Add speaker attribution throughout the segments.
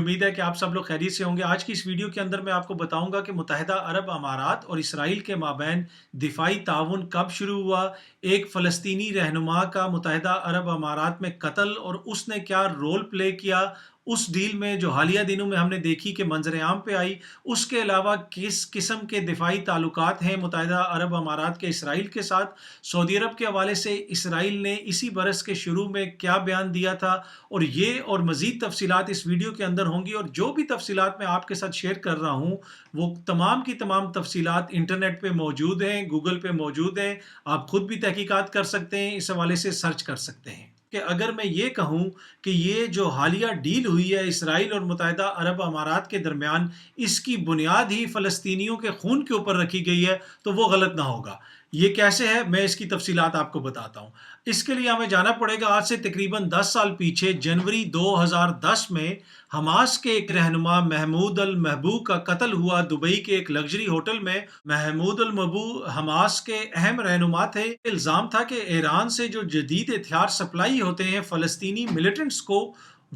Speaker 1: امید ہے کہ آپ سب لوگ خیریت سے ہوں گے۔ آج کی اس ویڈیو کے اندر میں آپ کو بتاؤں گا کہ متحدہ عرب امارات اور اسرائیل کے مابین دفاعی تعاون کب شروع ہوا، ایک فلسطینی رہنما کا متحدہ عرب امارات میں قتل اور اس نے کیا رول پلے کیا اس ڈیل میں جو حالیہ دنوں میں ہم نے دیکھی کہ منظر عام پہ آئی۔ اس کے علاوہ کس قسم کے دفاعی تعلقات ہیں متحدہ عرب امارات کے اسرائیل کے ساتھ۔ سعودی عرب کے حوالے سے اسرائیل نے اسی برس کے شروع میں کیا بیان دیا تھا، اور یہ اور مزید تفصیلات اس ویڈیو کے اندر ہوں گی، اور جو بھی تفصیلات میں آپ کے ساتھ شیئر کر رہا ہوں وہ تمام کی تمام تفصیلات انٹرنیٹ پہ موجود ہیں، گوگل پہ موجود ہیں، آپ خود بھی تحقیقات کر سکتے ہیں، اس حوالے سے سرچ کر سکتے ہیں کہ اگر میں یہ کہوں کہ یہ جو حالیہ ڈیل ہوئی ہے اسرائیل اور متحدہ عرب امارات کے درمیان، اس کی بنیاد ہی فلسطینیوں کے خون کے اوپر رکھی گئی ہے، تو وہ غلط نہ ہوگا۔ یہ کیسے ہے، میں اس کی تفصیلات آپ کو بتاتا ہوں۔ اس کے لیے ہمیں جانا پڑے گا آج سے تقریباً 10 سال پیچھے۔ جنوری 2010 میں حماس کے ایک رہنما محمود المحبوب کا قتل ہوا دبئی کے ایک لگژری ہوٹل میں۔ محمود المحبوب حماس کے اہم رہنما تھے۔ الزام تھا کہ ایران سے جو جدید ہتھیار سپلائی ہوتے ہیں فلسطینی ملیٹنٹس کو،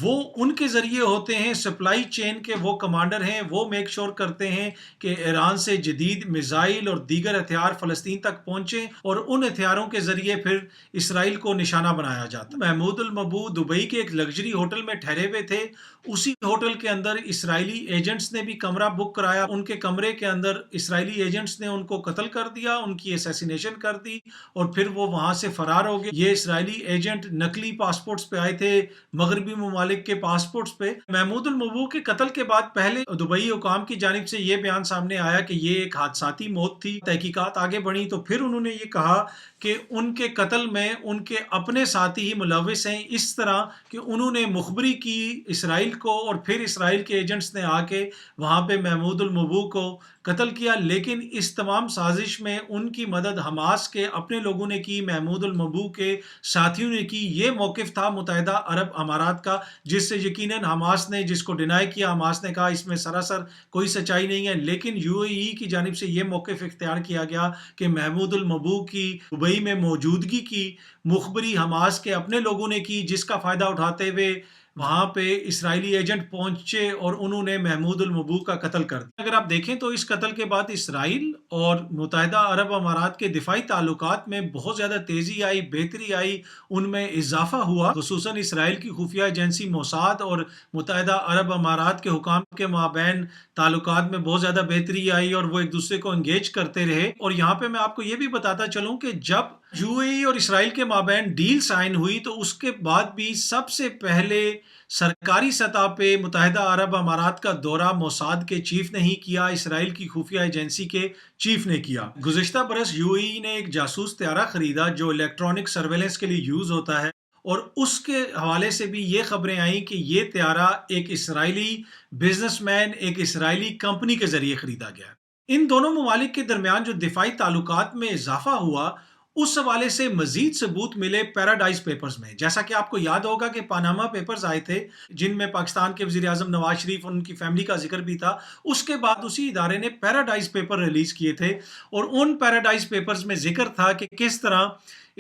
Speaker 1: وہ ان کے ذریعے ہوتے ہیں، سپلائی چین کے وہ کمانڈر ہیں، وہ میک شور کرتے ہیں کہ ایران سے جدید میزائل اور دیگر ہتھیار فلسطین تک پہنچیں اور ان ہتھیاروں کے ذریعے پھر اسرائیل کو نشانہ بنایا جاتا۔ محمود المحبوب دبئی کے ایک لگژری ہوٹل میں ٹھہرے ہوئے تھے۔ اسی ہوٹل کے اندر اسرائیلی ایجنٹس نے بھی کمرہ بک کرایا۔ ان کے کمرے کے اندر اسرائیلی ایجنٹس نے ان کو قتل کر دیا، ان کی اسیسینیشن کر دی، اور پھر وہ وہاں سے فرار ہو گئے۔ یہ اسرائیلی ایجنٹ نقلی پاسپورٹس پہ آئے تھے، مغربی ممالک کے پاسپورٹس پہ۔ محمود المحبوب کے قتل کے بعد پہلے دبئی حکام کی جانب سے یہ بیان سامنے آیا کہ یہ ایک حادثاتی موت تھی۔ تحقیقات آگے بڑھی تو پھر انہوں نے یہ کہا کہ ان کے قتل میں ان کے اپنے ساتھی ہی ملوث ہیں، اس طرح کہ انہوں نے مخبری کی اسرائیل کو، اور پھر اسرائیل کے ایجنٹس نے آ کے وہاں پہ محمود المحبوب کو قتل کیا۔ لیکن اس تمام سازش میں ان کی مدد حماس کے اپنے لوگوں نے کی، محمود المحبوب کے ساتھیوں نے کی۔ یہ موقف تھا متحدہ عرب امارات کا، جس سے یقیناً حماس نے، جس کو ڈینائی کیا، حماس نے کہا اس میں سراسر کوئی سچائی نہیں ہے، لیکن یو اے ای کی جانب سے یہ موقف اختیار کیا گیا کہ محمود المحبوب کی دبئی میں موجودگی کی مخبری حماس کے اپنے لوگوں نے کی، جس کا فائدہ اٹھاتے ہوئے وہاں پہ اسرائیلی ایجنٹ پہنچے اور انہوں نے محمود المحبوب کا قتل کر دیا۔ اگر آپ دیکھیں تو اس قتل کے بعد اسرائیل اور متحدہ عرب امارات کے دفاعی تعلقات میں بہت زیادہ تیزی آئی، بہتری آئی، ان میں اضافہ ہوا۔ خصوصاً اسرائیل کی خفیہ ایجنسی موساد اور متحدہ عرب امارات کے حکام کے مابین تعلقات میں بہت زیادہ بہتری آئی، اور وہ ایک دوسرے کو انگیج کرتے رہے۔ اور یہاں پہ میں آپ کو یہ بھی بتاتا چلوں کہ جب یو اے ای اور اسرائیل کے مابین ڈیل سائن ہوئی تو اس کے بعد بھی سب سے پہلے سرکاری سطح پہ متحدہ عرب امارات کا دورہ موساد کے چیف نے ہی کیا، اسرائیل کی خفیہ ایجنسی کے چیف نے کیا۔ گزشتہ برس یو اے ای نے ایک جاسوس طیارہ خریدا جو الیکٹرانک سرویلنس کے لیے یوز ہوتا ہے، اور اس کے حوالے سے بھی یہ خبریں آئیں کہ یہ طیارہ ایک اسرائیلی بزنس مین، ایک اسرائیلی کمپنی کے ذریعے خریدا گیا۔ ان دونوں ممالک کے درمیان جو دفاعی تعلقات میں اضافہ ہوا، اس حوالے سے مزید ثبوت ملے پیراڈائز پیپرز میں۔ جیسا کہ آپ کو یاد ہوگا کہ پاناما پیپرز آئے تھے، جن میں پاکستان کے وزیر اعظم نواز شریف اور ان کی فیملی کا ذکر بھی تھا۔ اس کے بعد اسی ادارے نے پیراڈائز پیپر ریلیز کیے تھے، اور ان پیراڈائز پیپرز میں ذکر تھا کہ کس طرح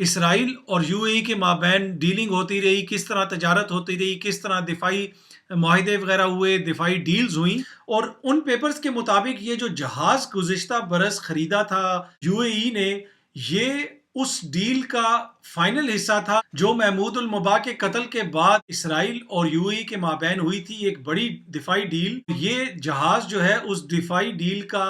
Speaker 1: اسرائیل اور یو اے ای کے مابین ڈیلنگ ہوتی رہی، کس طرح تجارت ہوتی رہی، کس طرح دفاعی معاہدے وغیرہ ہوئے، دفاعی ڈیلز ہوئیں۔ اور ان پیپرز کے مطابق یہ جو جہاز گزشتہ برس خریدا تھا یو اے ای نے، یہ اس ڈیل کا فائنل حصہ تھا جو محمود المبا کے قتل کے بعد اسرائیل اور یو اے ای کے مابین ہوئی تھی، ایک بڑی دفاعی ڈیل۔ یہ جہاز جو ہے اس دفاعی ڈیل کا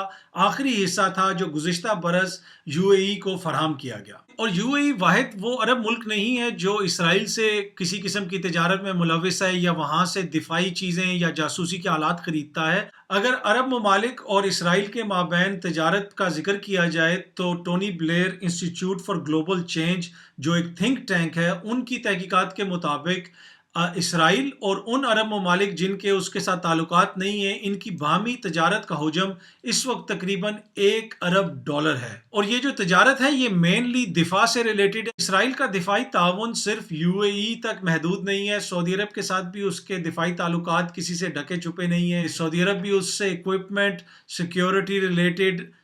Speaker 1: آخری حصہ تھا جو گزشتہ برس یو اے ای کو فراہم کیا گیا۔ اور یو اے ای واحد وہ عرب ملک نہیں ہے جو اسرائیل سے کسی قسم کی تجارت میں ملوث ہے یا وہاں سے دفاعی چیزیں یا جاسوسی کے آلات خریدتا ہے۔ اگر عرب ممالک اور اسرائیل کے مابین تجارت کا ذکر کیا جائے تو Tony Blair institute for global change جو ایک تھنک ٹینک ہے، ان کی تحقیقات کے مطابق اسرائیل اور ان عرب ممالک جن کے اس کے ساتھ تعلقات نہیں ہیں، ان کی باہمی تجارت کا حجم اس وقت تقریباً $1 ارب ہے۔ اور یہ جو تجارت ہے یہ مینلی دفاع سے ریلیٹڈ ہے۔ اسرائیل کا دفاعی تعاون صرف یو اے ای تک محدود نہیں ہے، سعودی عرب کے ساتھ بھی اس کے دفاعی تعلقات کسی سے ڈھکے چھپے نہیں ہیں۔ سعودی عرب بھی اس سے اکوپمنٹ، سیکیورٹی ریلیٹڈ